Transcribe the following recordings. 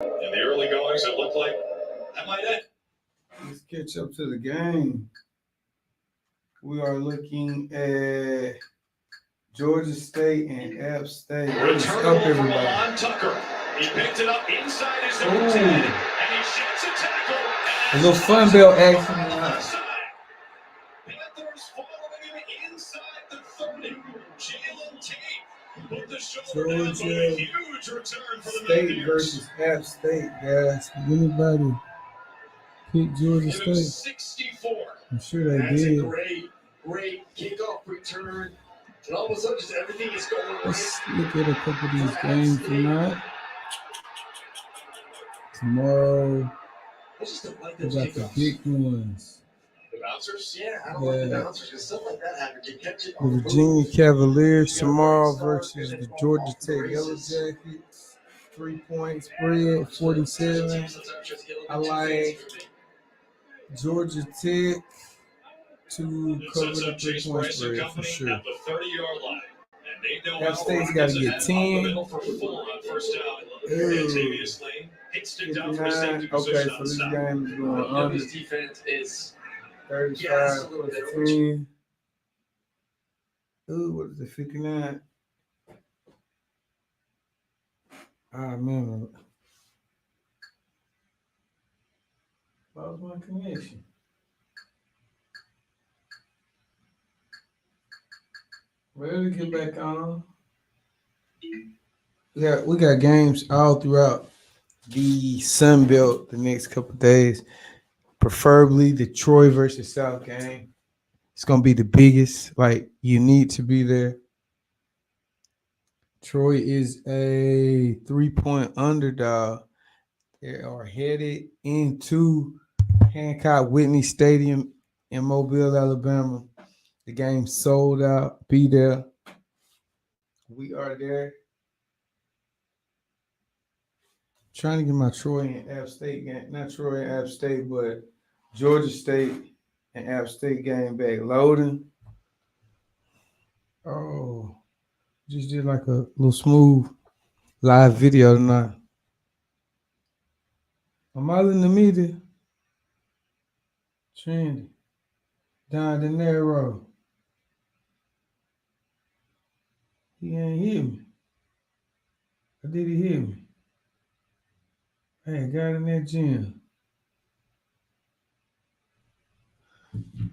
In the early goings, it looked like that might end. Let's catch up to the game. We are looking at Georgia State and App State. Returnable from Alon Tucker. He picked it up inside his own 10, and he shoots a tackle. A little Fun Belt action tonight. Panthers following him inside the 30. Jalen Tate put the shoulder down, but a huge return for the State Mountaineers. versus App State, guys. Anybody pick Georgia State? 64. I'm sure they That's did. a great kickoff return. And all of a sudden, just everything is going right. Let's look at a couple of these games tonight. Tomorrow, I just don't like we those got the kickoffs. big ones. The bouncers? Yeah, I don't like the bouncers because stuff like that happens. You catch it The on the Virginia move. Cavaliers tomorrow versus the Georgia Tech Yellow Jackets. 3-point spread, 47. I like Georgia Tech to cover the 3-point spread for sure. At the 30-yard line. And they know App State's got to get 10. for 4 on first down. Ooh. Tavius Lane hits it down for 59. safety Okay, position so on this stop. game is going under. This defense is 35 plus 10. Ooh, what is it, 59? Ah, man. Lost my connection. Ready to get back on? Yeah, we got games all throughout the Sun Belt the next couple of days. Preferably the Troy versus South game. It's gonna be the biggest. Like, you need to be there. Troy is a 3-point underdog. They are headed into Hancock Whitney Stadium in Mobile, Alabama. The game sold out. Be there. We are there. Trying to get my Troy and App State game, not Troy and App State, but Georgia State and App State game back loading. Oh, just did like a little smooth live video tonight. I'm all in the media. Trendy. Don De Niro. He ain't hear me. Or did he hear me? Hey, got in that gym.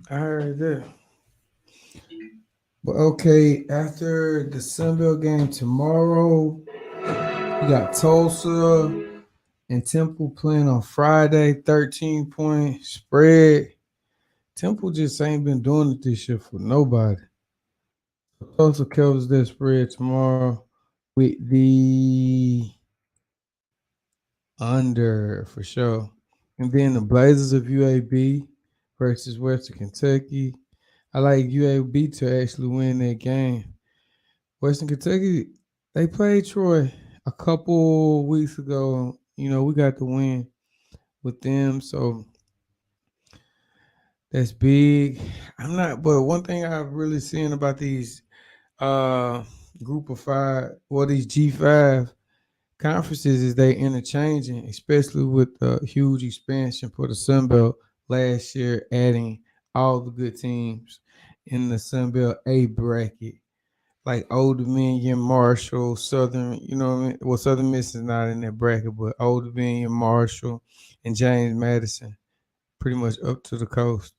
I heard that. But okay, after the Sunbelt game tomorrow, we got Tulsa and Temple playing on Friday, 13-point spread. Temple just ain't been doing it this year for nobody. Tulsa covers that spread tomorrow with the under for sure. And then the Blazers of UAB versus Western Kentucky. I like UAB to actually win that game. Western Kentucky, they played Troy a couple weeks ago. You know, we got the win with them, so that's big. But one thing I've really seen about these group of five, well, these G5 conferences is they interchanging, especially with the huge expansion for the Sun Belt last year, adding all the good teams in the Sun Belt A bracket, like Old Dominion, Marshall, Southern, you know what I mean? Well, Southern Miss is not in that bracket, but Old Dominion, Marshall, and James Madison, pretty much up to the coast,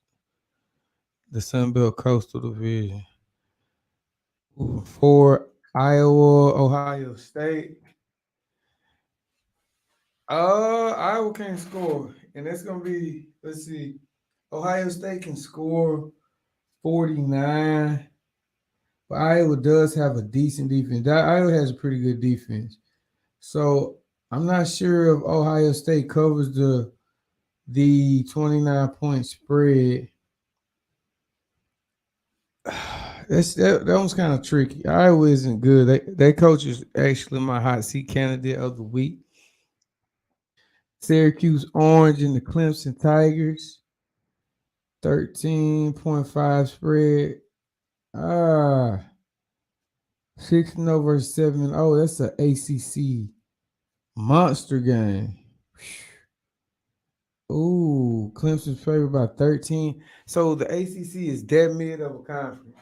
the Sun Belt Coastal Division. For Iowa, Ohio State, Iowa can't score, and that's gonna be. Let's see, Ohio State can score 49, but Iowa does have a decent defense. Iowa has a pretty good defense, so I'm not sure if Ohio State covers the 29-point spread. That one's kind of tricky. Iowa isn't good. That coach is actually my hot seat candidate of the week. Syracuse Orange and the Clemson Tigers. 13.5 spread. 6-0 versus 7-0. That's an ACC Monster game. Ooh, Clemson's favored by 13. So the ACC is that mid of a conference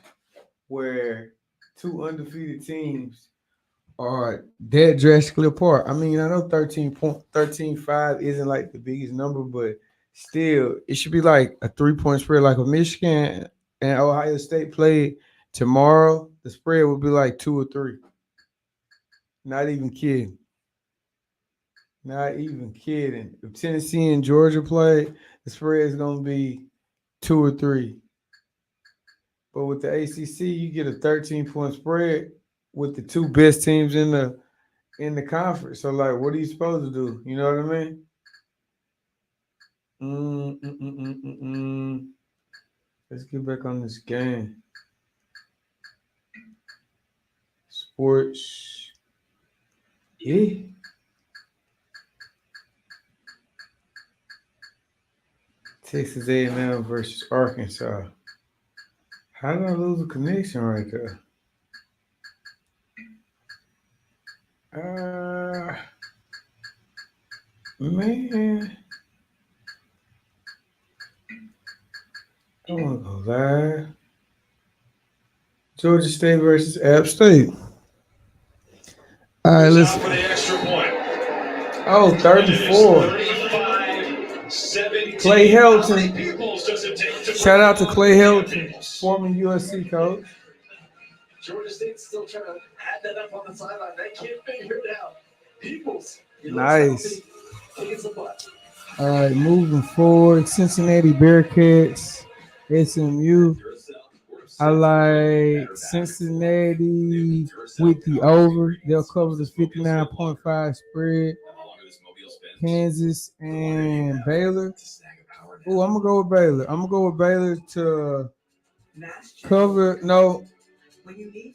where two undefeated teams are dead drastically apart. I mean, I know 13.13.5 isn't like the biggest number, but still, it should be like a 3 point spread. Like if Michigan and Ohio State played tomorrow, the spread would be like 2 or 3. Not even kidding. Not even kidding. If Tennessee and Georgia play, the spread is going to be 2 or 3. But with the ACC, you get a 13-point spread with the two best teams in the conference. So, like, what are you supposed to do? You know what I mean? Let's get back on this game. Sports. Yeah. Texas A&M versus Arkansas. How did I lose a connection right there? Man. I want to go live. Georgia State versus App State. All right, Who's let's. out for the extra point? Oh, 34. 35-17. Clay How Helton. many peoples does it take to Shout out to break Clay the Helton, Capitals? former USC coach. Georgia State's still trying to add that up on the sideline. They can't figure it out. Peoples. Nice. It's a butt. All right, moving forward. Cincinnati Bearcats, SMU. I like Cincinnati with the over. They'll cover the 59.5 spread. Kansas and Baylor. Oh, I'm going to go with Baylor. I'm going to go with Baylor to cover. No.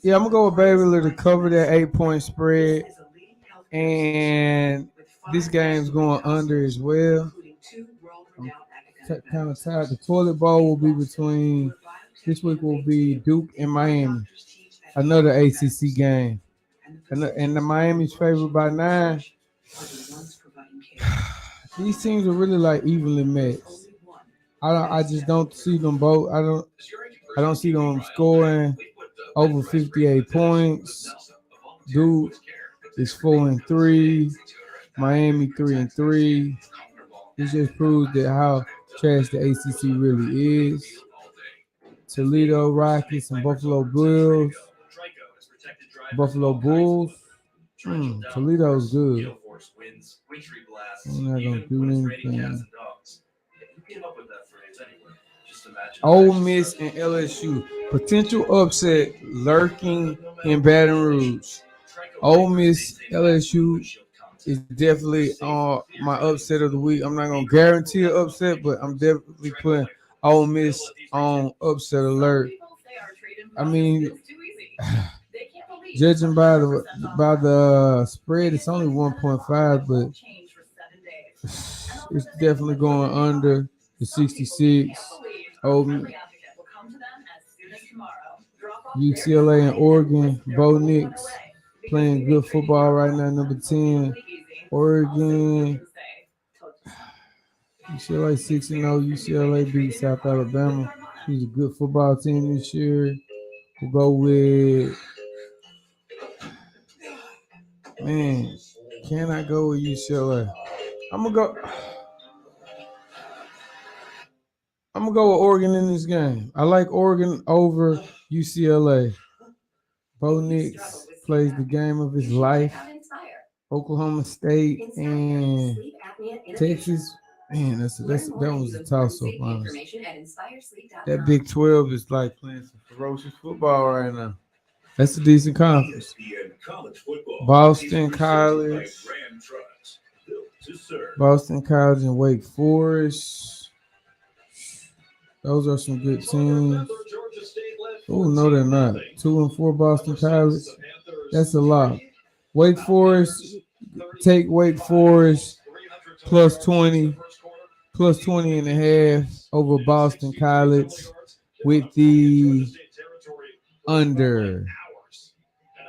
Yeah, I'm going to go with Baylor to cover that 8-point spread. And this game's going under as well. Kind of tired. The toilet bowl will be between. This week will be Duke and Miami. Another ACC game. And the Miami's favored by 9. These teams are really like evenly matched. I just don't see them both. I don't see them scoring over 58 points. Duke is 4-3. Miami 3-3. It just proves that how trash the ACC really is. Toledo Rockets and Buffalo Bills. Buffalo Bulls. Toledo's good. I'm not gonna do anything. Ole Miss and LSU. Potential upset lurking in Baton Rouge. Ole Miss, LSU is definitely my upset of the week. I'm not gonna guarantee an upset, but I'm definitely putting Ole Miss on upset alert. I mean, judging by the spread, it's only 1.5, but it's definitely going under the 66. UCLA and Oregon, Bo Nix playing good football right now. Number 10, Oregon. UCLA 6-0. UCLA beat South Alabama. Who's a good football team this year. We'll go with. Man, can I go with UCLA? I'm gonna go with Oregon in this game. I like Oregon over UCLA. Bo Nix plays the game of his life. Oklahoma State and Texas. Man, that was a toss-up, honestly. That Big 12 is like playing some ferocious football right now. That's a decent conference. Boston College. Boston College and Wake Forest. Those are some good teams. Oh, no, they're not. 2-4 Boston College. That's a lot. Wake Forest, take Wake Forest plus 20 and a half over Boston College with the under.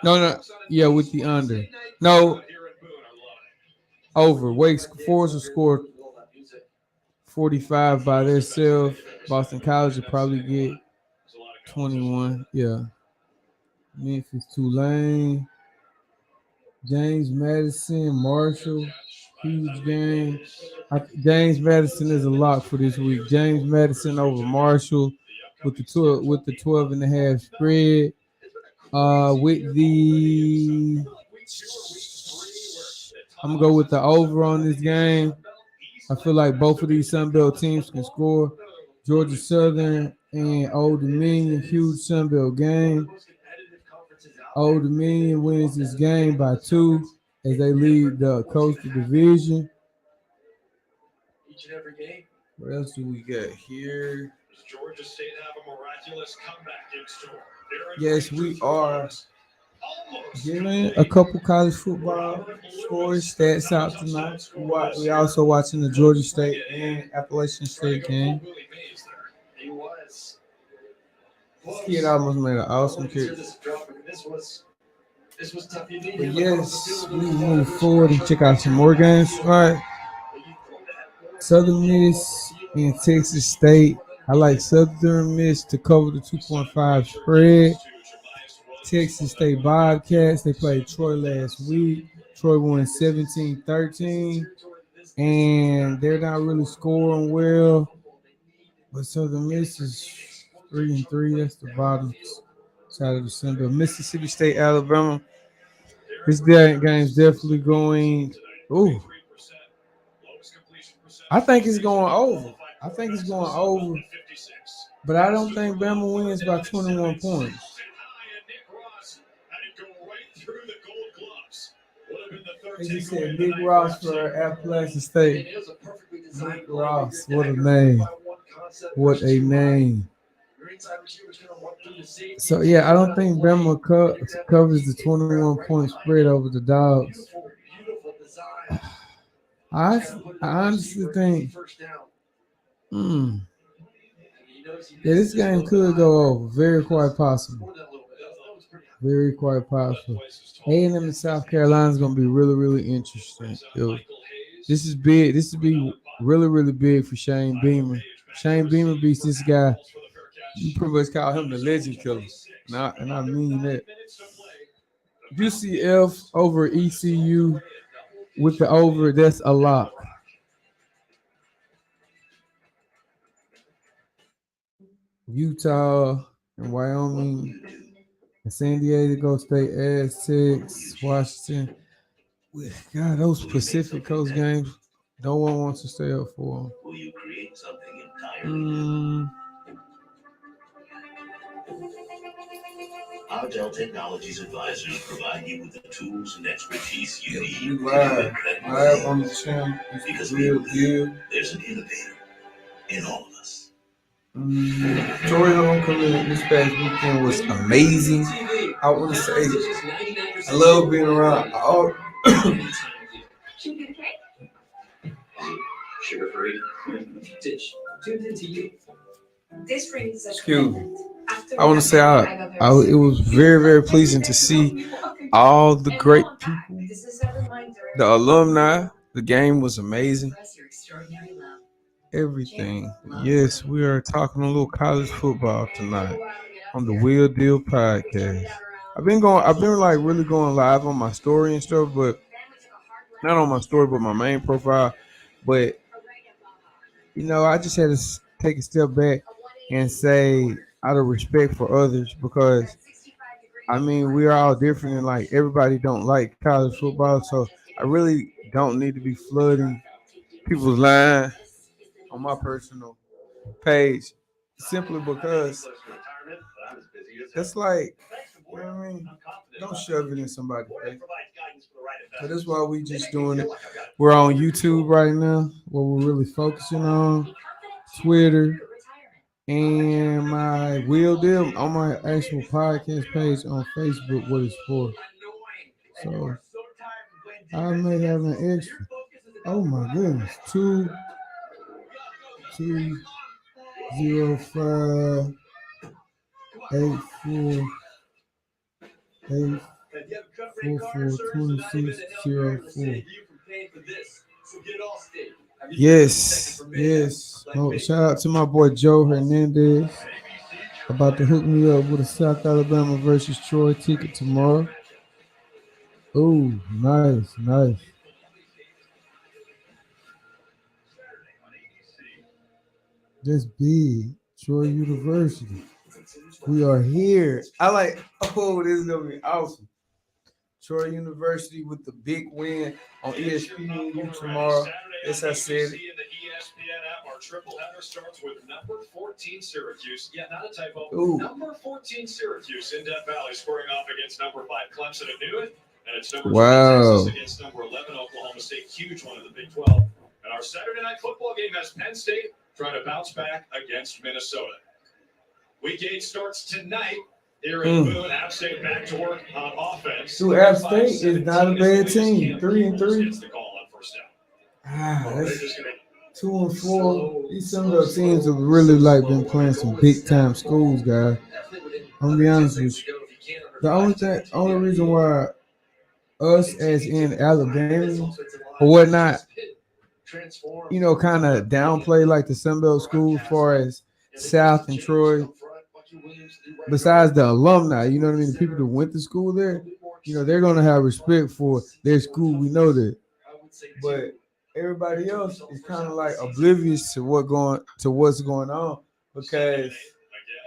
No, yeah, with the under. No, Over. Wake Forest will score 45 by themselves. Boston College will probably get 21. Yeah. Memphis, Tulane, James Madison, Marshall, huge game. James Madison is a lock for this week. James Madison over Marshall with the 12 and a half spread. With the I'm gonna go with the over on this game. I feel like both of these Sun Belt teams can score. Georgia Southern and Old Dominion, huge Sun Belt game. Old Dominion wins this game by 2 as they lead the Coastal Division. Each and every game. What else do we got here? Does Georgia State have a miraculous comeback in store? Yes, we are Almost giving a couple college football scores, stats out tonight. We also watching the Georgia State and Appalachian State game. He was. This kid almost made an awesome kick. This was tough. But yes, we move forward and check out some more games tonight. Southern Miss and Texas State. I like Southern Miss to cover the 2.5 spread. Texas State Bobcats, they played Troy last week. Troy won 17-13, and they're not really scoring well. But Southern Miss is 3-3. That's the bottom side of the center. Mississippi State, Alabama. This game's definitely going. Ooh, I think it's going over. But I don't think Bama wins by 21 points. As you said, Nick Ross for Appalachian State. Nick Ross, what a name. What a name. So, yeah, I don't think Bama covers the 21-point spread over the Dogs. I honestly think this game could go over. Very quite possible. Very quite possible. A&M and South Carolina is going to be really, really interesting. This is big. This would be really, really big for Shane Beamer. Shane Beamer beats this guy. You pretty much call him the legend killer. And I mean that. UCF over ECU with the over, that's a lock. Utah and Wyoming and San Diego State, Aztecs, Washington. God, those Pacific Coast games, no one wants to stay up for them. Will you create something entirely? Our Dell Technologies advisors provide you with the tools and expertise you need. Live on the channel. Because Real deal. there's an innovator in all of us. Troy Homecoming this past weekend was amazing. I want to say I love being around all. Sugar-free. Dish. Tuned into you. This brings us. Excuse me. I want to say it was very, very pleasing to see all the great people, the alumni. The game was amazing. Everything. Yes, we are talking a little college football tonight on the Wheel Deal podcast. I've been like really going live on my story and stuff, but not on my story, but my main profile. But I just had to take a step back and say, out of respect for others, because we're all different and like everybody don't like college football, so I really don't need to be flooding people's line on my personal page simply because that's like, don't shove it in somebody's face. So that's why we just doing it. We're on YouTube right now, what we're really focusing on, Twitter, and my Wheel Deal on my actual podcast page on Facebook, what it's for. So I may have an extra. Oh my goodness. 205 84 844 2604. Yes, yes. Oh, shout out to my boy Joe Hernandez about to hook me up with a South Alabama versus Troy ticket tomorrow. Oh, nice, nice. That's big. Troy University. We are here. I like, oh, this is going to be awesome. Troy University with the big win on ESPN tomorrow. Yes, I said it. The ESPN app, our triple header starts with number 14 Syracuse. Yeah, not a typo. Ooh. Number 14 Syracuse in Death Valley scoring off against number 5 Clemson at Newton. And it's number 20 Wow. Texas against number 11 Oklahoma State. Huge one in the Big 12. And our Saturday night football game has Penn State trying to bounce back against Minnesota. Week 8 starts tonight. Here in Boone, App State back to work on offense. Dude, App State is not a bad team. 3-3. Gets the call on first down. Ah, They're that's just gonna 2-4. These some of those teams have really like been playing some big time schools, guys. I'm gonna be honest with you. The only reason why us as in Alabama or whatnot, you know, kind of downplay like the Sunbelt schools as far as South and Troy. Besides the alumni, you know what I mean, the people that went to school there, you know, they're gonna have respect for their school. We know that, but everybody else is kind of like oblivious to what's going on because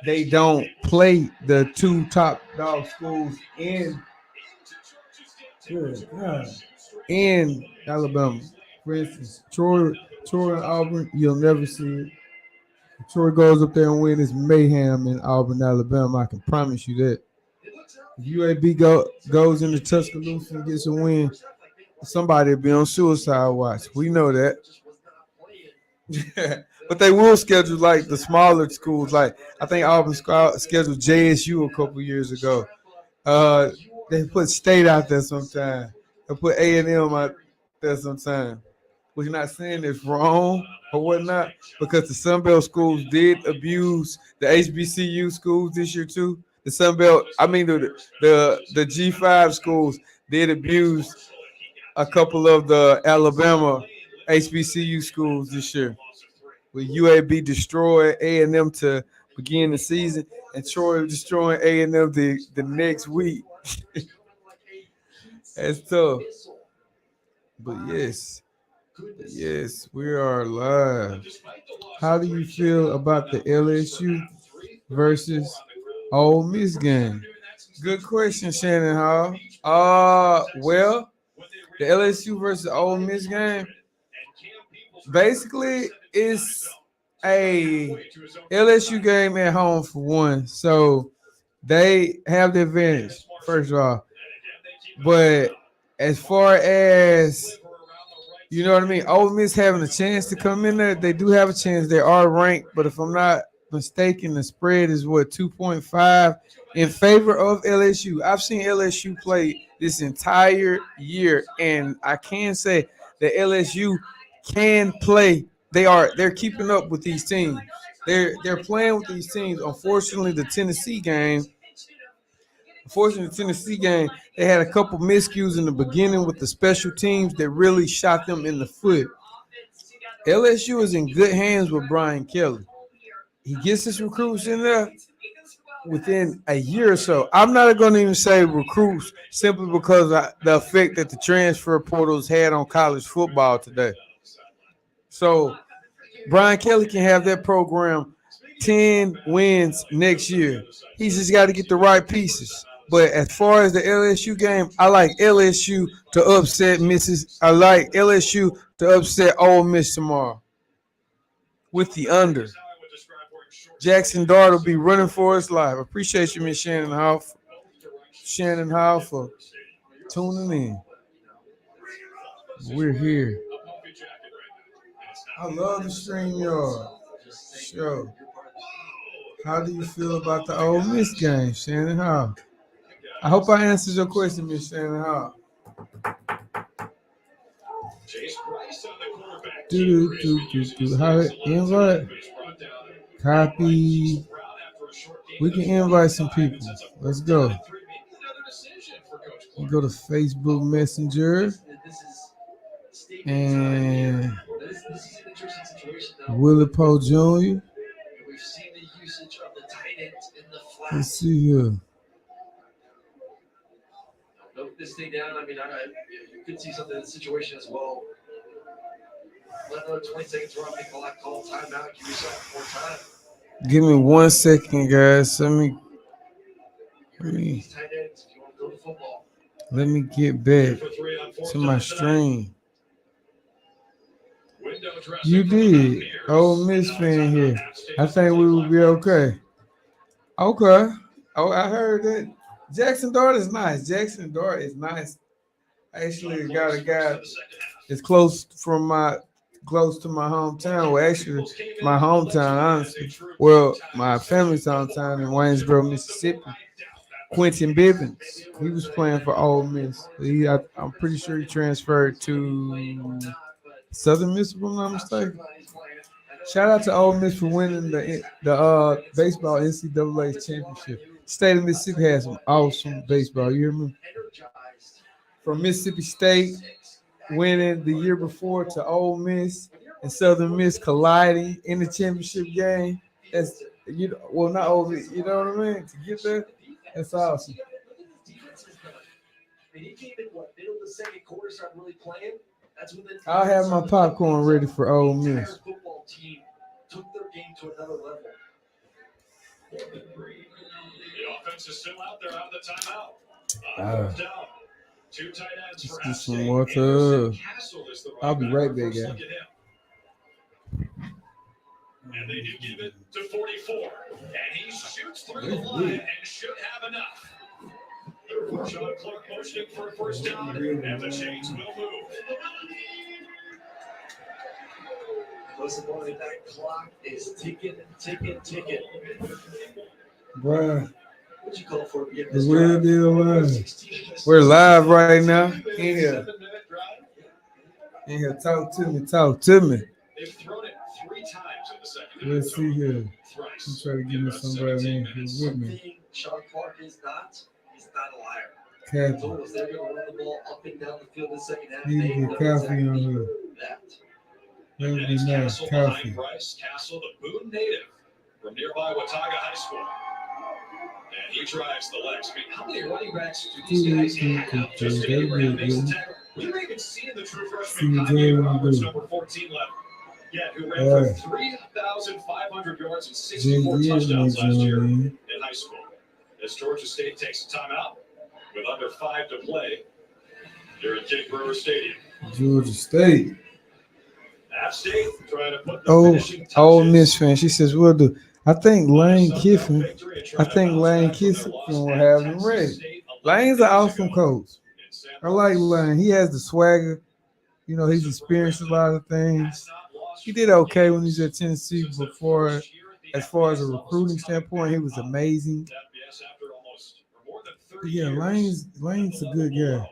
they don't play the two top dog schools in Alabama. For instance, Troy and Auburn, you'll never see it. If Troy goes up there and wins, it's mayhem in Auburn, Alabama. I can promise you that. If UAB goes into Tuscaloosa and gets a win, somebody will be on suicide watch. We know that. But they will schedule like the smaller schools. Like I think Auburn scheduled JSU a couple years ago. They put State out there sometime. They put A&M out there sometime. We're not saying it's wrong or whatnot because the Sunbelt schools did abuse the HBCU schools this year too. The Sunbelt, I mean the G5 schools did abuse a couple of the Alabama HBCU schools this year. With UAB destroyed A&M to begin the season, and Troy destroying A&M the next week. That's tough. But yes, we are live. How do you feel about the LSU versus Ole Miss game? Good question, Shannon Hall. Well, the LSU versus Ole Miss game basically is a LSU game at home for one, so they have the advantage first of all. But as far as you know what I mean, Ole Miss having a chance to come in there, they do have a chance. They are ranked, but if I'm not mistaken, the spread is 2.5 in favor of LSU. I've seen LSU play this entire year, and I can say that LSU can play. They're keeping up with these teams. They're playing with these teams. Unfortunately, the Tennessee game, they had a couple miscues in the beginning with the special teams that really shot them in the foot. LSU is in good hands with Brian Kelly. He gets his recruits in there within a year or so. I'm not going to even say recruits simply because of the effect that the transfer portals had on college football today. So Brian Kelly can have that program 10 wins next year. He's just got to get the right pieces. But as far as the LSU game, I like LSU to upset Ole Miss tomorrow with the under. Jackson Dart will be running for his life. Appreciate you, Miss Shannon Hall, for tuning in. We're here. I love the StreamYard show. How do you feel about the Ole Miss game, Shannon Hall? I hope I answered your question, Miss Shannon Hall. How invite? Copy. We can invite some people. Let's go. We go to Facebook Messenger and situation now. Willie Poe Jr. And we've seen the usage of the tight ends in the Let's flats. see here. Note this thing down. I mean, you could see something in the situation as well. Let another 20 seconds run. Make a lot call timeout. Give yourself more time. Give me 1 second, guys. Let me These tight ends, if you want to throw the football. get back For 3 on 4th to my down tonight. stream. Window dressing You from the did. Mountaineers. Ole Miss Now fan it's here. on App State I think we will be okay. Okay. Oh, I heard that. Jackson Dart is nice. Jackson Dart is nice. I actually got a guy that's close to my hometown. Well, actually, my hometown, honestly. Well, my family's hometown in Waynesboro, Mississippi. Quentin Bivens. He was playing for Ole Miss. I'm pretty sure he transferred to Southern Miss, if I'm not mistaken. Shout out to Ole Miss for winning the baseball NCAA championship. State of Mississippi has some awesome baseball. You hear me? From Mississippi State winning the year before to Ole Miss and Southern Miss colliding in the championship game. That's not Ole Miss. You know what I mean? To get there, that's awesome. He came in middle of the second quarter, started really playing. That's when I'll have my popcorn ready for Ole the entire Miss. football team took their game to another level. The offense is still out there out of the timeout. Ah. Fourth down. 2 tight ends Let's for do App some State. more Anderson time. Castle is the I'll be back. right back, First guys. look at him. And they do give it to 44. And he shoots through the line and should have enough. Sean Clark motioning for a first down, and the chains will move. Listen, boy, that clock is ticking. Bruh, What'd you call for? the real deal was. We're live right now. In here. 7-minute drive. In here. Talk to me. They've thrown it 3 times in the second half. Let's see here. Thrice. I'm trying to give me About somebody 17 in minutes. here with me. Something Sean Clark is not. He's not a liar. Kathy. Told us they're going to run the ball up and down the field in the second half. Need to get coffee on here. That. That would And be it's nice. Castle Coffee. behind Bryce. Castle, the Boone native from nearby Watauga High School. And he drives the legs. I mean, how many running backs do these guys have? Just Abraham makes the tackle. We were even seeing the true freshman Kanye Roberts, number 14 left. Yeah, who ran for 3,500 yards and 64 touchdowns last year in high school. As Georgia State takes a timeout with under 5 to play here at Jake Brewer Stadium. Georgia State. App State trying to put the finishing touches. Ole Miss fan. She says, we'll do. I think Lane Kiffin will have him ready. Lane's an awesome coach. I like Lane. He has the swagger. You know, he's experienced a lot of things. He did okay when he was at Tennessee before. As far as a recruiting standpoint, he was amazing. Yeah, Lane's a good guy.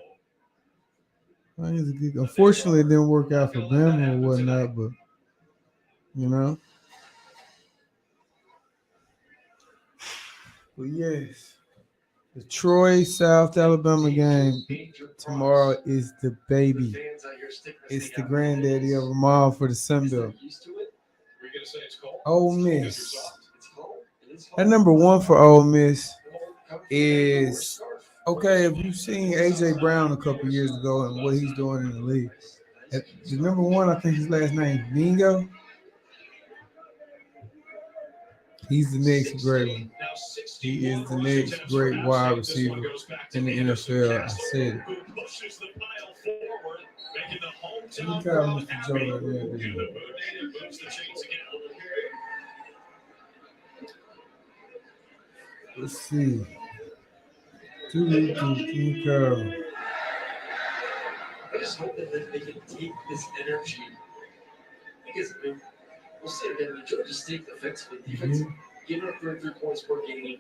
Lane's a good guy. Unfortunately, it didn't work out for Bama or whatnot, but, you know. But yes, the Troy South Alabama game tomorrow is the baby. It's the granddaddy of them all for the Sun Belt. Ole Miss. At number 1 for Ole Miss is, okay, if you've seen A.J. Brown a couple years ago and what he's doing in the league, at the number 1, I think his last name, Mingo. He's the next great one. He is the next great wide receiver in the NFL. I said it. Let me call Mr. Joe right there. Let's see. I just hope that they can take this energy. Because I mean, we'll see again. The Georgia State offensively, defense, giving up 33 points per game,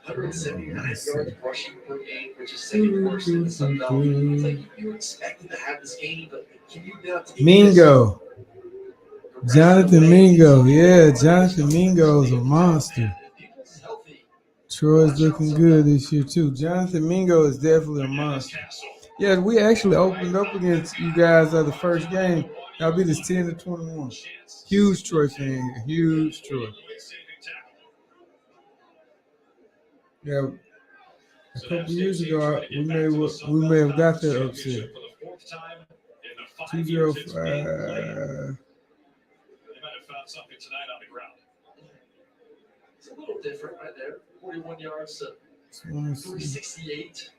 179 yards rushing per game, which is second worst in the Sun Belt. It's like you expected to have this game, but can you not take Mingo. Jonathan Mingo. Yeah, Jonathan Mingo is a monster. Troy's looking good this year, too. Jonathan Mingo is definitely a monster. Yeah, we actually opened up against you guys at the first game. Y'all beat us 10-21. Huge Troy fan. Huge Troy. Yeah. A couple years ago, we may have got that upset. 2-0. They might have found something tonight on the ground. It's a little different right there. 41 yards to 368.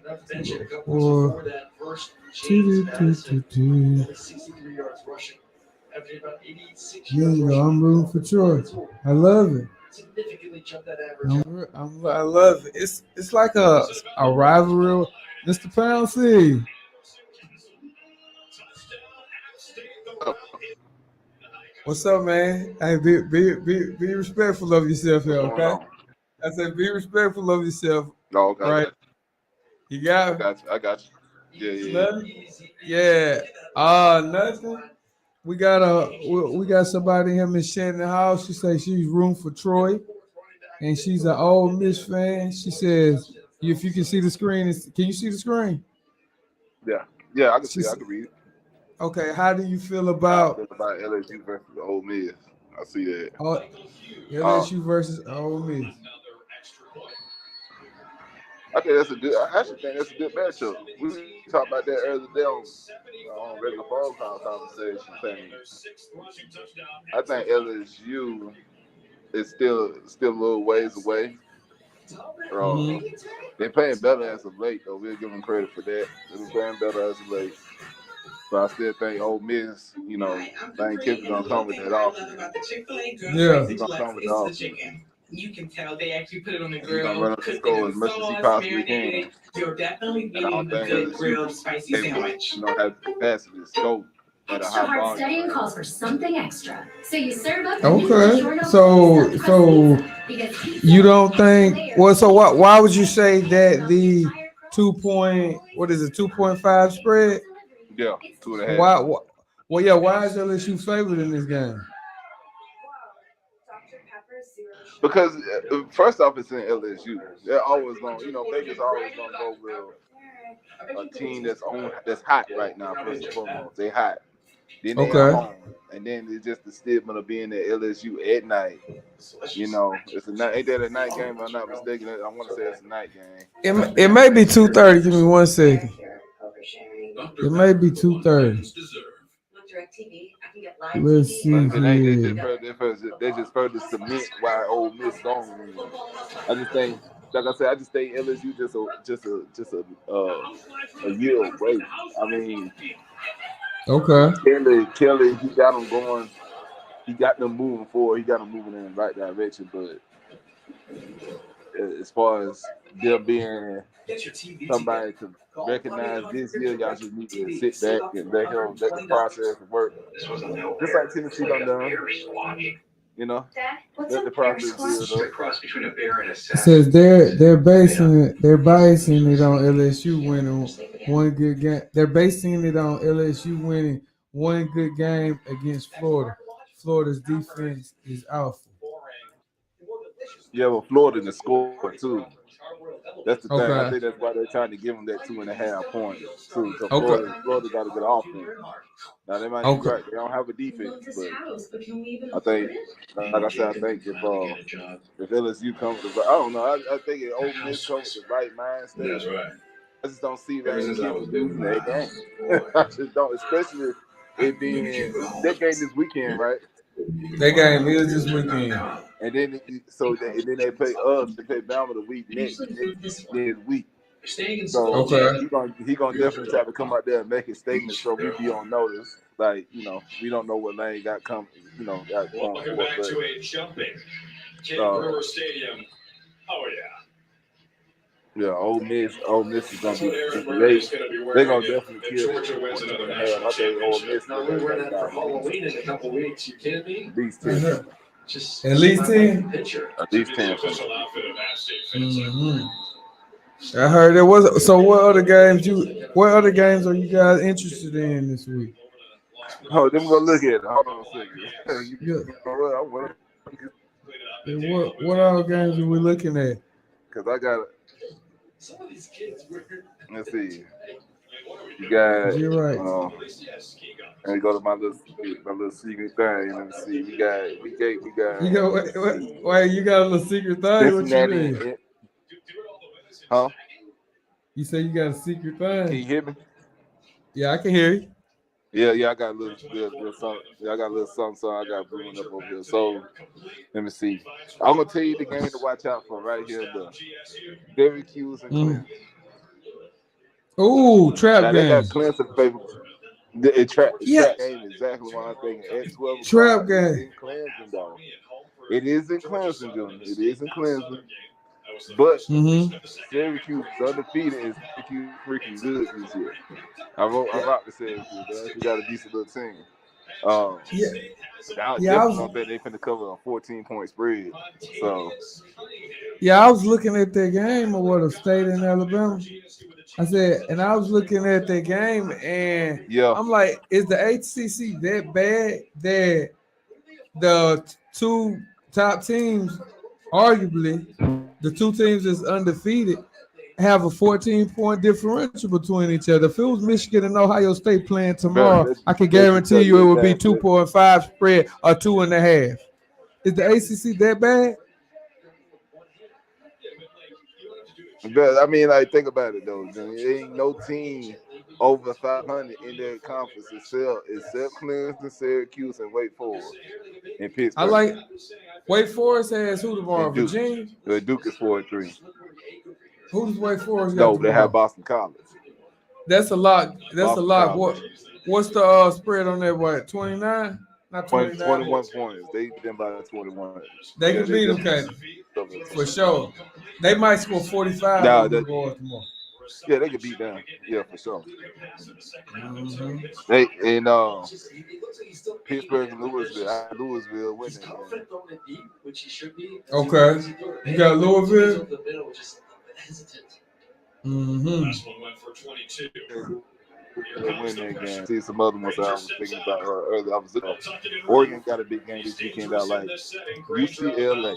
Not to mention a couple weeks before that first James Madison, only 63 yards rushing. After about 86 Yeah, yards rushing. I'm rooting for Troy. I love it. Significantly jumped that average. I love it. It's like a rivalry. Mr. Pouncey. What's up, man? Hey, be respectful of yourself here, okay? I said be respectful of yourself. No, okay, Right. You got it? I got you. Yeah. Nothing? Yeah. Nothing. We got somebody here, Miss Shannon House. She says she's rooting for Troy, and she's an Ole Miss fan. She says, if you can see the screen, can you see the screen? Yeah, I can see it. I can read it. Okay, how do you feel about LSU versus Ole Miss? I see that. LSU versus Ole Miss? I actually think that's a good matchup. We talked about that earlier today on regular phone call conversation thing. I think LSU is still a little ways away. They're playing better as of late, though. We'll give them credit for that. They're playing better as of late. But I still think Ole Miss, Lane Kiffin gonna come with that offense. Yeah. He's gonna come with the offense. You can tell they actually put it on the He's grill. gonna run up the score as much as he possibly can. You're definitely And I getting don't a think good LSU grilled spicy sandwich. have the capacity to scope at a Extra high hard volume. studying calls for something extra. So you serve up Okay. So you don't think? Well, so why would you say that the 2.5 spread? Yeah, 2.5. Why? Well, yeah. Why is LSU favored in this game? Because first off, it's in LSU. They're always going, Vegas always gonna go with a team that's hot right now. First and foremost, they hot. Then they at home, and then it's just the stigma of being at LSU at night. It's a night. Ain't that a night game? If I'm not mistaken. I want to say it's a night game. It may be 2:30. Give me 1 second. It may be 2:30. Let's see here. They just further cement why Ole Miss gone. I just think, like I said, LSU just a year away. I mean, Okay. Kelly, he got them going. He got them moving forward. He got them moving in the right direction. But as far as there being somebody to recognize this year, y'all just need to sit back and let the process work. Just like Tennessee done. Let the process build up. It says they're basing it on LSU winning one good game. They're basing it on LSU winning one good game against Florida. Florida's defense is awful. Yeah, well, Florida can score too. That's the thing. Okay. I think that's why they're trying to give them that 2.5 points too. So Okay. Florida got a good offense. Now they might be right. They don't have a defense, but I think, like I said, I think if LSU comes with, I don't know. I think if Ole Miss comes with the right mindset. That's right. I just don't see that losing that game. I just don't, especially it being that game this weekend, right? That game is this weekend. And then they play us. They play Bama the week next week. So he gonna definitely try to come out there and make a statement so we be on notice. Like, we don't know what Lane got coming. Got going. Welcome back to a jumping King River Stadium. Oh yeah. Yeah, Ole Miss is gonna be. They're gonna definitely kill. Georgia wins another I national think Ole championship. Miss. Now we're wearing that for Halloween in a couple weeks. You kidding me? These 10. Just At least 10? picture. At least The 10. official outfit of App State fans. I heard there was. So what other games are you guys interested in this week? Oh, let me go look at it. Hold on a second. Yeah. What other games are we looking at? Because I got it. Some of these kids were. Let's see. You got. You're right. And we go to my little secret thing. Let me see. We got. You got wait, you got a little secret thing? What you Cincinnati. mean? Huh? You say you got a secret thing? Can you hear me? Yeah, I can hear you. Yeah, I got a little something. Yeah, I got a little something. I got brewing up over here. So let me see. I'm gonna tell you the game to watch out for right here. The Syracuse and Clemson. Ooh, trap Now they game. got Clemson favorite. The trap Yeah. game is exactly what I'm thinking. At 12 Trap o'clock, game. it's in Clemson, though. It is in Clemson, Junior. It is in Clemson. But Syracuse is undefeated and Syracuse freaking good this year. I rocked the Syracuse. They actually got a decent little team. Yeah. I Yeah, I definitely was- don't think they finna cover a 14-point spread. So Yeah, I was looking at that game of what a state in Alabama. I said, and I was looking at that game, and yeah, I'm like, is the HCC that bad that the two top teams, arguably, the two teams that's undefeated, have a 14-point differential between each other? If it was Michigan and Ohio State playing tomorrow, I can guarantee you it would be 2.5 spread or 2.5. Is the ACC that bad? but I mean, like, think about it though. There ain't no team over 500 in their conference except Clemson, Syracuse, and Wake Forest in Pittsburgh. I like Wake Forest has who tomorrow? And Duke. Virginia? Duke is 4-3. Who does Wake Forest got No, they tomorrow? have Boston College. That's a lot. That's Boston a lot. College. What's the spread on that? What, 29? Not 29. 21 points. They beat them by 21. They can beat them, Cat, for sure. They might score 45 Nah, on the that- board tomorrow. Yeah, they could beat them. Yeah, for sure. Mhm. They in Pittsburgh and Louisville. Louisville He's winning. confident throwing it deep, which he should be. Okay. You got Louisville? The middle, just hesitant. Mm-hmm. Last one went for 22. They win that game. See some other ones I was thinking about earlier. I was Oregon got a big game this weekend. I like UCLA.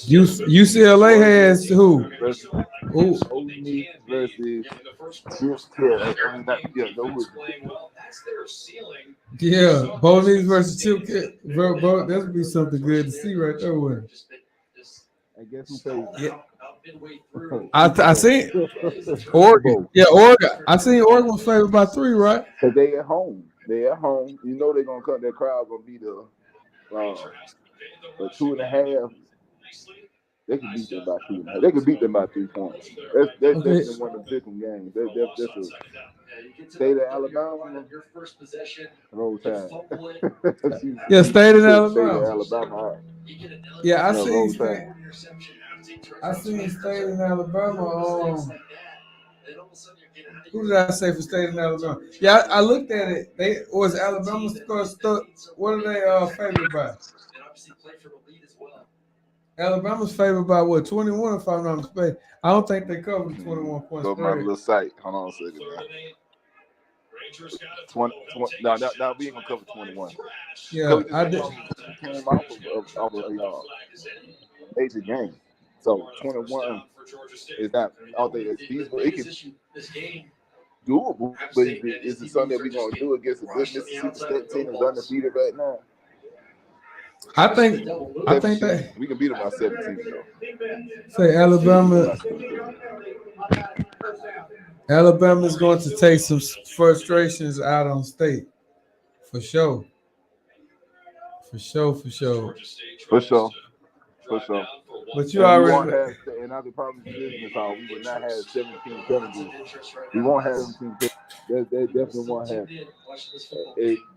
UCLA has who? Versus Ooh. Ole Miss versus Yeah, Bo Nix versus Chip Kid. That would be something good to see right there with him. I guess who plays? Yeah. I seen Oregon. Yeah, Oregon. I seen Oregon was favored by 3, right? Cause they at home. They at home. You know they're gonna cut their crowd. Gonna be the 2.5. They can beat them by 2.5. They can beat them by 3 points. That's definitely one of the different games. That's a State of Alabama. Your first possession. Roll Tide. Yeah, State of State Alabama. Alabama. Yeah, I No, seen Roll State. Tide. I seen State in Alabama. Who did I say for State in Alabama? Yeah, I looked at it. They was Alabama stuck. What are they favored by? Alabama's favored by what, 21 if I'm not mistaken. I don't think they covered the 21 points. Go to my little site. Hold on a second, man. 20, no, we ain't gonna cover 21. Yeah, I did. Came off of a major game, so 21 is not. I don't think it's feasible. It can doable, but is it something that we're gonna do against a good Mississippi State team that's undefeated right now? I think that we can beat them by 17 though. say Alabama's going to take some frustrations out on State. For sure. For sure. But you already and now the problem is this, we would not have 17 penalties. We won't have 17 penalties. They definitely won't have.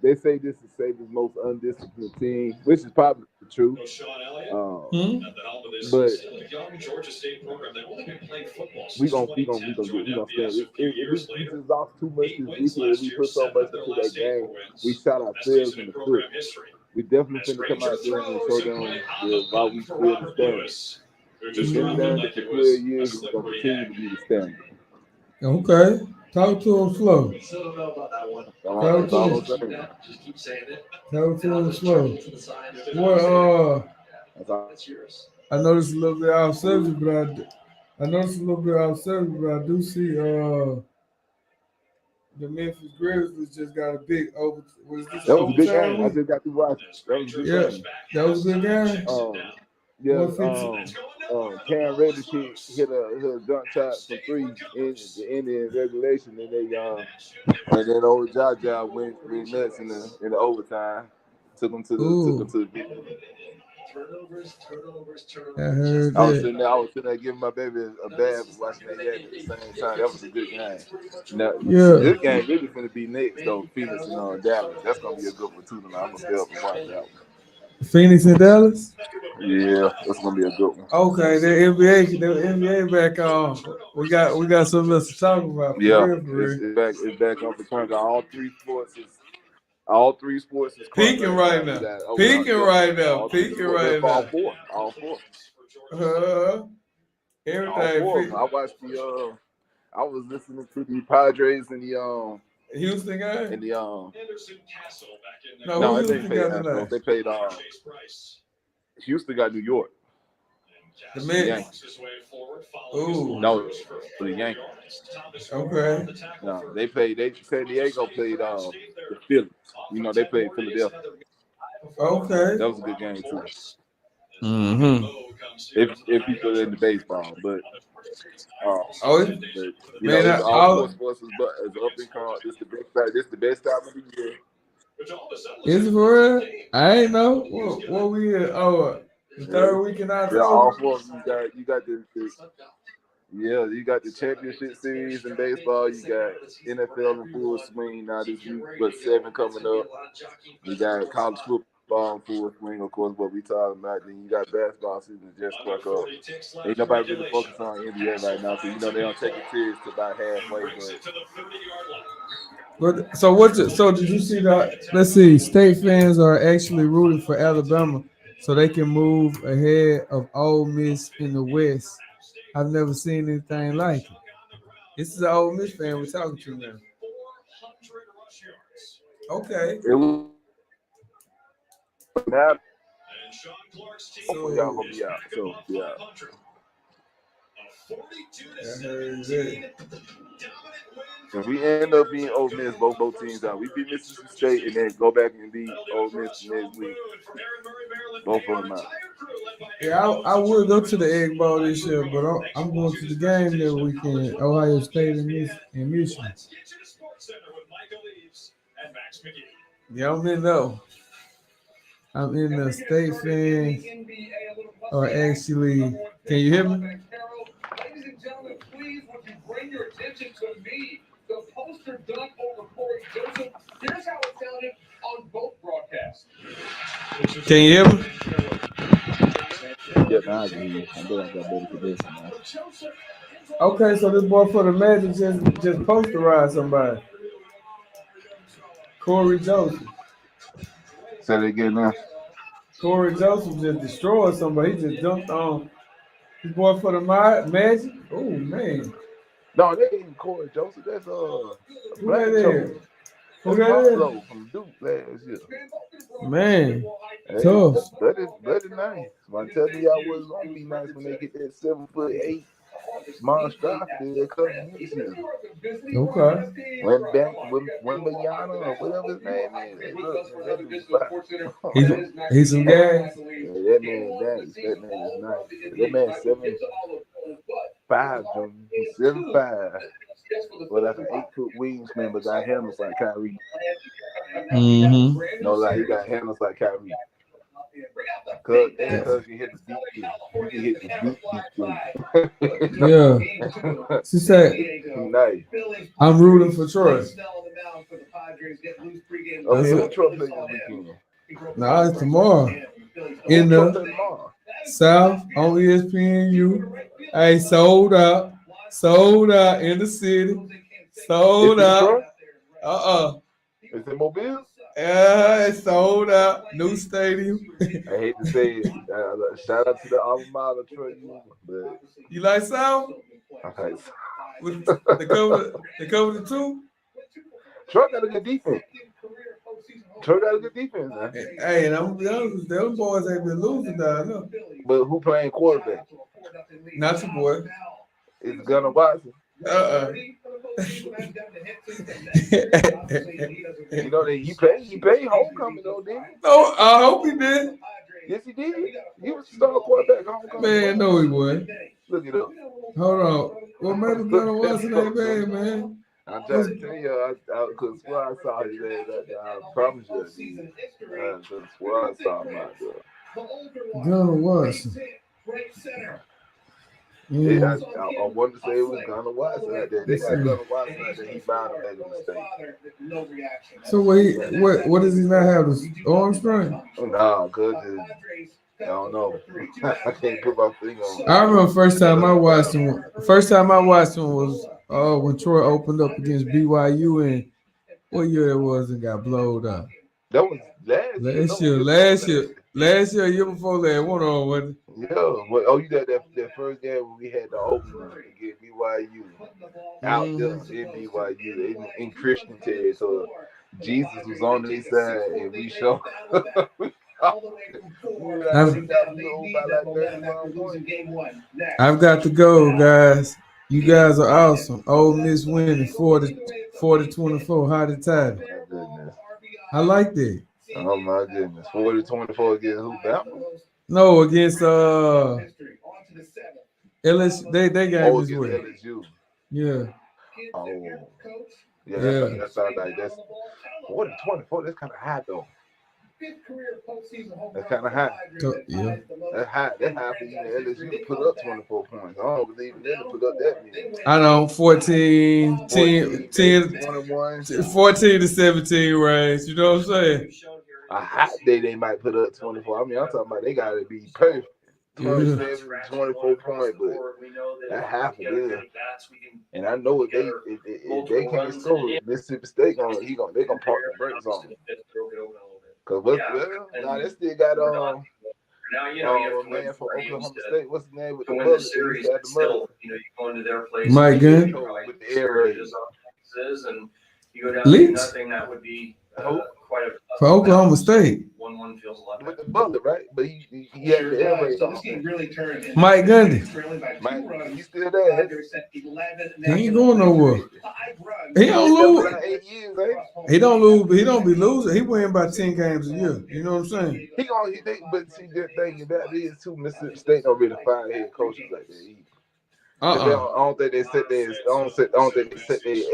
They say this is Saban's most undisciplined team, which is probably true. But we gonna stand. If we just lost too much this weekend, we put so much into that game, we shot ourselves in the foot. We definitely finna come out there and show them why we still the standard. We've been down for 12 years, we're gonna continue to be the standard. Okay. Talk to him slow. Still don't know about that one. Just keep saying it. Talk to him slow. To the side. What That's yours. I know this is a little bit off subject, but I do see the Memphis Grizzlies just got a big over. Was this That was a good overtime game. I week? just got to watch it. That was a good Yeah, game. that was a good game. Yeah, 150. Cam Reddish hit a jump shot from 3 in regulation, and and then old Jaja went nuts in the overtime. Took him to the Turnovers. I heard I was that. sitting there giving my baby a bath, watching that game at the same time. That was a good game. Now, Yeah. this game really gonna be next though. Phoenix and Dallas. That's gonna be a good one too tonight. I'm gonna stay up and watch that one. Phoenix and Dallas. Yeah, that's gonna be a good one. Okay, the NBA back on. We got something else to talk about. Yeah, For real. it's back on the crunch. All three sports is crunch Peaking right now. All Peaking three right sports. now. All four. Everything. All four. I watched I was listening to the Padres and the Houston guy. and the Anderson Castle back in No, there. who they Houston played got tonight? they played Chase Price. Houston got New York. The And Mets. Castle his way forward, following Ooh. his No, blockers for for the Yankees. Thomas Okay. on the tackle No, for they San Diego played the Phillies. You know, they played Philadelphia. Okay. That was a good game too. Mm-hmm. If people in the baseball, but Oh, but, you Man, know, all- all sports is up and coming. This the best time of the year. Is it for real? I ain't know. What we in? Oh, the third week in Yeah, all October. four of them. You got you got the championship series in baseball. You got NFL in full swing now this week, but 7 coming up. You got college football in full swing, of course, what we talking about. Then you got basketball season just struck up. Ain't nobody really focused on NBA right now, so you know they don't take it serious to about halfway. But So did you see that? Let's see. State fans are actually rooting for Alabama so they can move ahead of Ole Miss in the West. I've never seen anything like it. This is an Ole Miss fan we're talking to now. Okay. it was now And Sean Clark's team hopefully y'all gonna be out. So yeah. A 42-17 dominant win. If we end up being Ole Miss, both teams out. We beat Mississippi State and then go back and beat Ole Miss next week. Both of them out. Yeah, I would go to the Egg Bowl this year, but I'm going to the game that weekend. Ohio State and Michigan. Let's get you to Sports Center with Michael Eaves and Max McGee. Yeah, I'm in though. I'm in the State fans are actually. Can you hear me? Ladies and gentlemen, please would you bring your attention to me, the poster dunk over Corey Joseph. Here's how it sounded on both broadcasts. Can you hear me? Yeah, now I can hear you. I bet I got better for this now. Okay, so this boy for the Magic just posterized somebody. Corey Joseph. Say that again now. Corey Joseph just destroyed somebody. He just jumped on this boy for the Magic. Oh man. No, that ain't Corey Joseph. That's Who Black that Joseph. is? Who That's that Buffalo from Duke last year. is? Man. Hey, Tough. That is nice. I'm telling y'all what's gonna be nice when they get that 7'8" monstrosity that coming this year. Okay. When Bayana or whatever his name is. Hey, look, that dude's fine. He's some gas. Yeah, that man nice. That man is nice. That man 7'5", Junior. He's 7'5". Well, like an 8-foot wingspan, but got handles like Kyrie. Mm-hmm. No, like he got handles like Kyrie. Cause you hit the deep kick. You hit the deep kick. Yeah. She said, Nice. I'm rooting for Troy. Okay, who Troy playing this weekend? Nah, it's tomorrow. In Troy the play tomorrow. South on ESPNU. Hey, sold out in the city. Sold Is it out. Troy? Is it Mobile? Yeah, it's sold out. New stadium. I hate to say it. Shout out to the alma mater, Troy Union, but You like South? okay. With the cover the 2? Troy got a good defense. Troy got a good defense, man. Hey, and I'm gonna be honest, them boys ain't been losing down there. But who playing quarterback? Not your boy. It's Gunnar Watson. You know that he played homecoming though, didn't he? No, I hope he did. Yes, he did. He was the starting quarterback at homecoming. Man, no, he wasn't. Look it up. Hold on. What made him Gunnar Watson ain't bad, man? I'm trying to tell you, because squad saw his ass out there. I promise you. The squad saw him out there. Gunnar Watson. Yeah, I wanted to say it was Gunnar Watson out there. They got Gunnar Watson out there. He bound to make a mistake. So what does he not have? His arm strength? Nah, cause I don't know. I can't put my finger on it. I remember first time I watched him was when Troy opened up against BYU and what year it was and got blowed up. That was Last year, year before that, one on one. Yeah, well, you got that first game when we had the opener against BYU out there in BYU in Christian territory. Jesus was on their side and we showed. I've got to go, guys. You guys are awesome. Ole Miss winning 40-24. How did tie? I like that. Oh my goodness. 40-24 against who? Bama? No, against LSU. They game is winning. LSU. Yeah. Oh. Yeah. That sounds like that's 40-24. That's kind of high though. That's kind of high. Yeah. That's high. That's high for you. LSU to put up 24 points. I don't believe them to put up that many. I know 14, 10, 14 to 17 range. You know what I'm saying? A hot day they might put up 24. I mean, I'm talking about they got to be perfect. 27, 24 points, but that half of it. And I know if they can't score, Mississippi State they're gonna park the brakes on them. Cause they still got man from Oklahoma State. What's the name with the mother? Series still, you go into their place. Mike Gunn with the air raid. And you go down Leach? to nothing. That would be quite a for Oklahoma State. 1-1 feels a lot With the Butler, right? But he had the air raid. So this game really turned. Mike Gundy. Mike, he's still there. He ain't going nowhere. He don't lose. 8 years, right? He don't lose, but he don't be losing. He win by 10 games a year. You know what I'm saying? But see, the thing about it is too, Mississippi State don't really fire head coaches like that either. I don't think they set their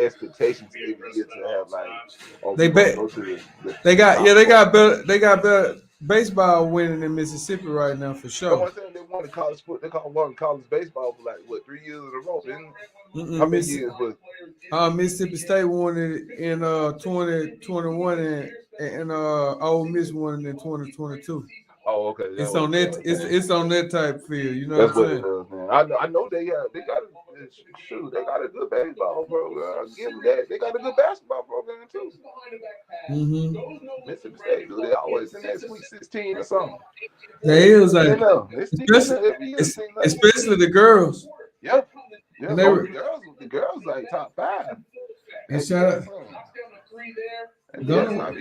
expectations every year to have like. They got better baseball winning in Mississippi right now for sure. They won college football. They won college baseball for like 3 years in a row. How many years was? Mississippi State won it in 2021 and Ole Miss won it in 2022. Oh, okay. It's on that type field. You know That's what I'm saying? It is, man. I know they got a good baseball program. I'll give them that. They got a good basketball program too. Mississippi State, they always in that Sweet 16 or something. They is like, especially the girls. Yeah. And the girls like top 5. And shout out. Gunner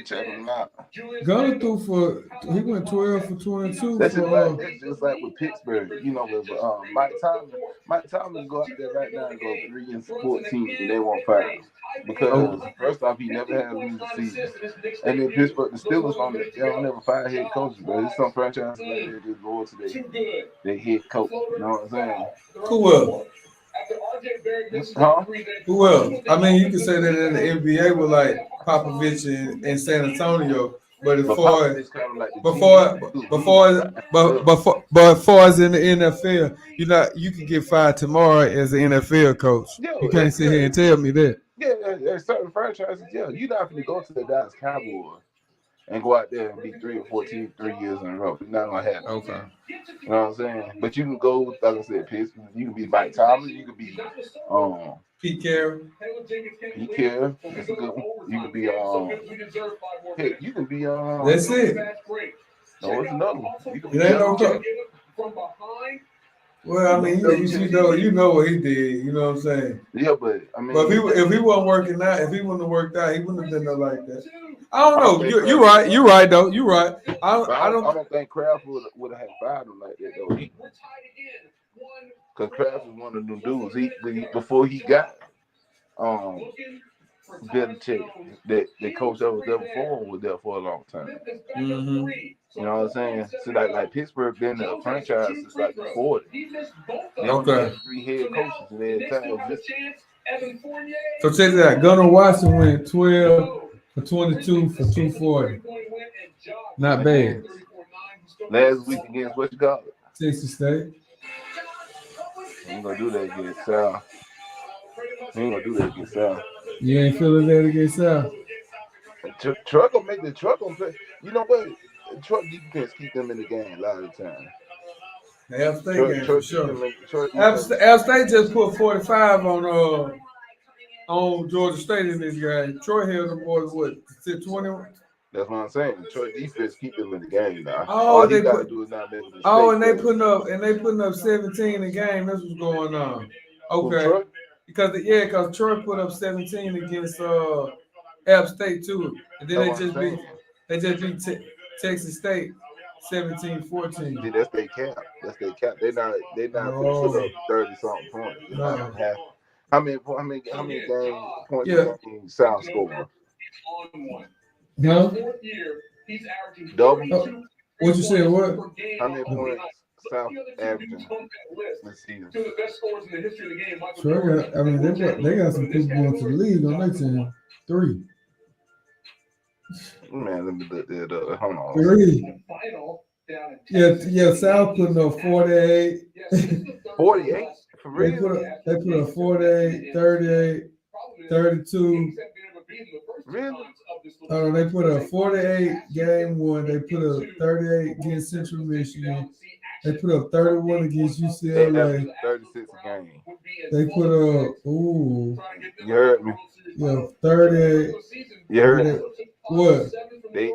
threw he went 12 for 22. That's just like with Pittsburgh, you know, with Mike Tomlin go out there right now and go 3-14 and they won't fire him. Because first off, he never had a losing season. And then Pittsburgh, the Steelers they don't ever fire head coaches, but there's some franchises like that just go to their head coach. You know what I'm saying? Who else? Who else? I mean, you can say that in the NBA with like Popovich in San Antonio, but as far as in the NFL, you can get fired tomorrow as an NFL coach. You can't sit here and tell me that. Yeah, there's certain franchises. Yeah, you're not going to go to the Dallas Cowboys and go out there and be 3 or 14 3 years in a row. It's not gonna happen. Okay. You know what I'm saying? But you can go, like I said, Pittsburgh. You can be Mike Tomlin. You can be Pete Carroll. Pete Carroll. That's a good one. You can be heck, you can be That's it. No, it's another one. You can be from behind. Well, I mean, you know what he did. You know what I'm saying? Yeah, but I mean, but if he wasn't working out, if he wouldn't have worked out, he wouldn't have been there like that. I don't know. You're right. You're right, though. You're right. I don't think Kraft would have fired him like that though. Because Kraft was one of them dudes. Before he got Belichick, that the coach that was there before him was there for a long time. Mm-hmm. You know what I'm saying? So like Pittsburgh been a franchise since like the 40s. They only Okay. had 3 head coaches in their entire existence. So check it out. Gunnar Watson went 12 for 22 for 240. Not bad. Last week against what you call it? Texas State. He ain't gonna do that against South. He ain't gonna do that against South. You ain't feeling that against South. Truck gonna make the truck gonna play. You know what? Truck defense keep them in the game a lot of the time. The App State game for sure. App Truck State just put 45 on Georgia State in this game. Troy held them boys what? 21? That's what I'm saying. Detroit defense keep them in the game now. Oh, All they you gotta put- do is not make a mistake. Oh, and they putting up 17 a game. That's what's going on. Okay. Detroit? Because Troy put up 17 against App State too. And then That's what I'm they just beat Texas State 17-14. See, that's their cap. That's their cap. They not Oh. put up 30-something points. It's not No. gonna happen. How many game points Yeah. did South score? Huh? Double. Oh, what you said? What? How many points South averaging this season? Troy got, I mean, they got some people going to the league on their team. 3. Man, let me look that up. Hold on. 3. Yeah, South putting up 48. 48 for They real? put up 48, 38, 32. Really? They put a 48 game one. They put a 38 against Central Michigan. They put up 31 against They UCLA. average 36 a game. They put up You heard me. 30. You heard me. What? They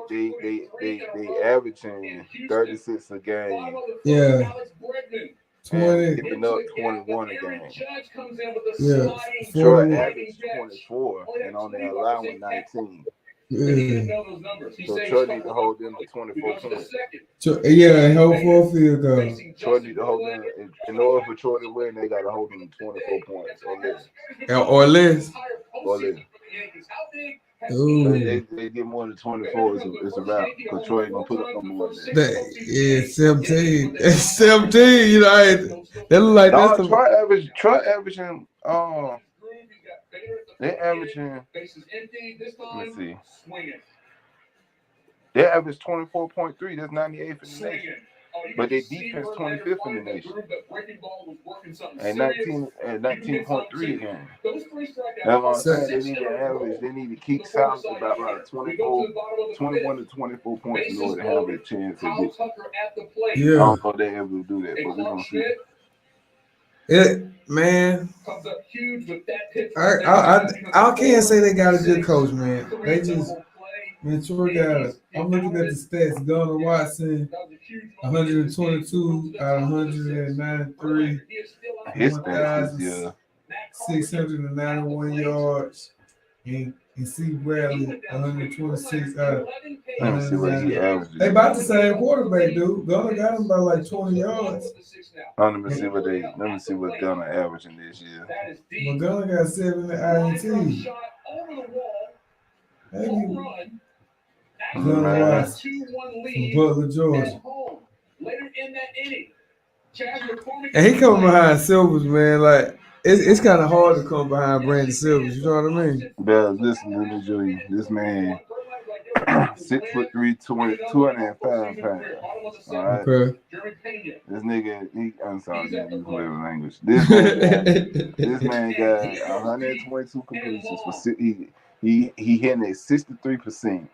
averaging 36 a game. Yeah. And 20. giving up 21 a game. Yeah. Troy 41. averaged 24 and only allowing 19. Yeah. So Troy need to hold them to 24 points. Yeah, and hold for a field goal. Troy need to hold them. In order for Troy to win, they got to hold them to 24 points or less. Or less. Or less. Ooh. They get more than 24, it's a wrap. Because Troy ain't going to put up no more than that. Yeah, 17. It's 17, you know. They look like that's No, the Troy averaging, they averaging, let me see. They average 24.3. That's 98th in the nation. But their defense 25th in the nation. And 19.3 again. That's what I'm saying. They need to average. They need to keep South about like 21 to 24 points in order to have a chance to get. I yeah. don't know if they ever do that, but we're gonna see. Man, I can't say they got a good coach, man. They just, man, Troy got. I'm looking at the stats. Gunnar Watson, 122 out of 193. His stats this year. 691 yards. And C. Bradley, 126 out of Let me see what he averages. They about the same quarterback, dude. Gunnar got him by like 20 yards. Let me see what Gunnar averaging this year. But Gunnar got 7 INT. Maybe Gunnar Watson from Butler, Georgia. And he coming behind Silvers, man. Like, it's kind of hard to come behind Brandon Silvers. You know what I mean? But listen, let me show you. This man, 6'3", 205 pounds. All right. Okay. This nigga, I'm sorry, I use whatever language. This man got 122 completions for he hitting at 63%.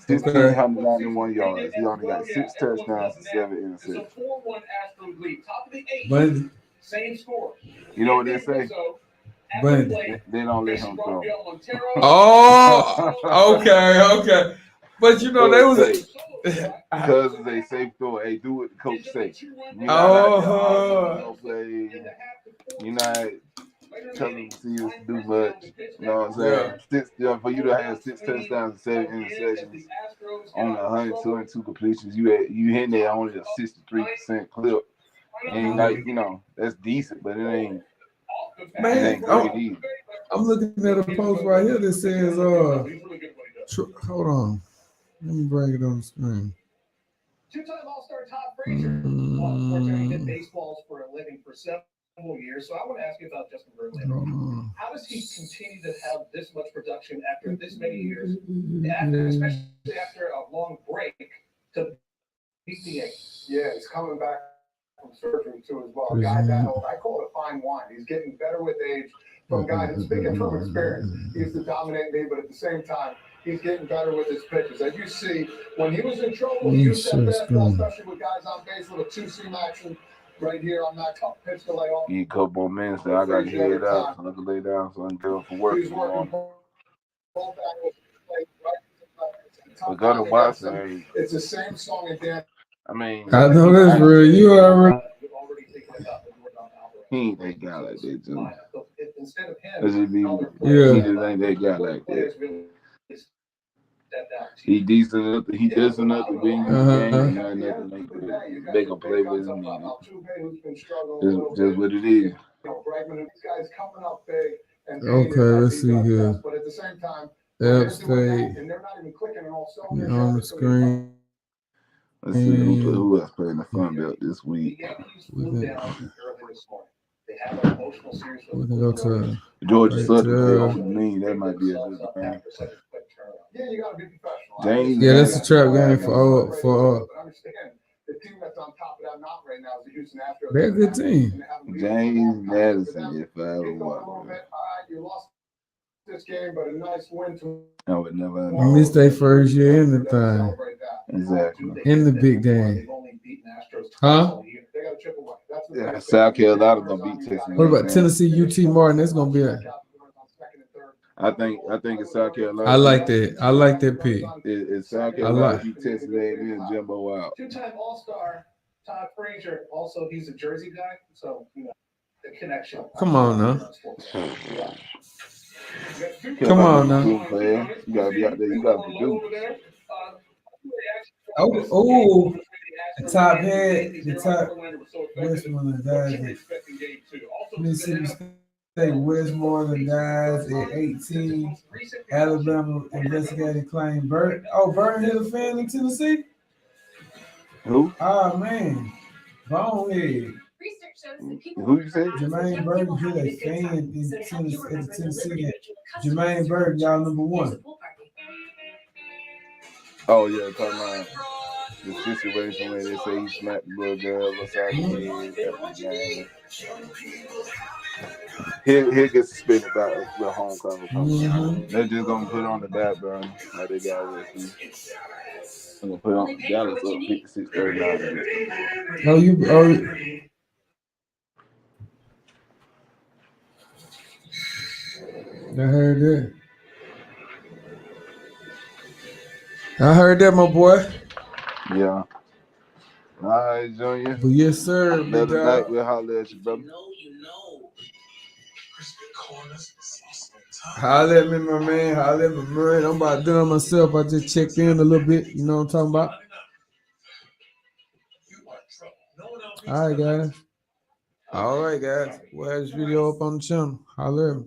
1,691 yards. He only got 6 touchdowns and 7 interceptions. Bundy. You know what they say? Bundy. They don't let him throw. Oh, okay. But you know, they was because it's a safe throw. Hey, do what the coach say. You're not telling the receivers to do much. You know what I'm saying? For you to have 6 touchdowns and 7 interceptions on 122 completions, you hitting there only a 63% clip. And like, you know, that's decent, but it ain't great either. I'm looking at a post right here that says, He's really good at what he does. hold on. Let me bring it on the screen. Two-time All-Star Todd Frazier. Unfortunately, he did Mm, baseballs for a living for several years. So I want to ask you about Justin Verlander. hold on. How does he continue to have this much production after this many years, especially after a long break to beat the Yankees? Yeah, he's coming back from surgery too as well. A guy that old, I call it a fine wine. He's getting better with age. From a guy that's speaking from experience, he used to dominate me, but at the same time, he's getting better with his pitches. As you see, when he was in trouble, he used that fastball, especially with guys on base with a two-seam action right here on that tough pitch to lay off. Need a couple more minutes, then I got to head out so I can lay down so I can go for work He's working tomorrow. both angles of the plate, right? But Gunnar Watson, It's the same song and dance. I mean, I know that's real. You already. he ain't that guy like that, dude. Instead of That's him, just be, Yeah. he just ain't that guy like that. players really stepped out. He decent enough, he does enough to be in the game, and not nothing like that. They gonna play with him, man. Just what it is. Guys coming up big. Okay, let's see here. But at the same time, App State and they're not even clicking on all on the screen. Let's see who else playing the Fun Belt this The week. Yankees We flew can- down early this morning. They have an emotional series with We can go to. Georgia Right Southern there. play over me. That might be a good game. Yeah, you gotta be professional. James, Yeah, that's a trap game for But understand, the team that's on top of that mountain right now is the Houston Astros. They're a good team. James Madison, if I ever want. You lost this game, but a nice win to. I would never You know. missed their first year in the thing. Exactly. In the big game. Huh? They got to chip away. That's the Yeah, biggest South thing. Carolina gonna beat Texas. What about Tennessee UT Martin? That's gonna be a. I think it's South Carolina. I like that. I like that pick. It's South I Carolina like- beat Texas A&M and Jimbo out. Two-time All-Star Todd Frazier. Also, he's a Jersey guy, so you know the connection. Come on now. Come Come on now. You gotta be out there. You gotta produce. Oh, the top head, the top Westmoreland guys at Mississippi State, Westmoreland guys at 18. Alabama investigating claim Burton. Oh, Burton hit a fan in Tennessee? Who? Oh man. Bonehead. Research shows that people Who you say? Jermaine Burton hit a fan in Tennessee. Jermaine Burton, y'all number one. Oh yeah, talking about the situation where they say he smacked the little girl upside the head after the game. He'll get suspended about the homecoming. Mhm. They're just gonna put it on the back burner like they got with him. I'm gonna put it on Dallas up 56-39. Oh, you I heard that. I heard that, my boy. Yeah. All right, Junior. But yes, sir. Big Another night dog. we'll holler at you, brother. You know. Holla at me, my man. Holla at my man. I'm about done myself. I just checked in a little bit. You know what I'm talking about? All right, guys. All right, guys. We'll have this video up on the channel. Holla at me.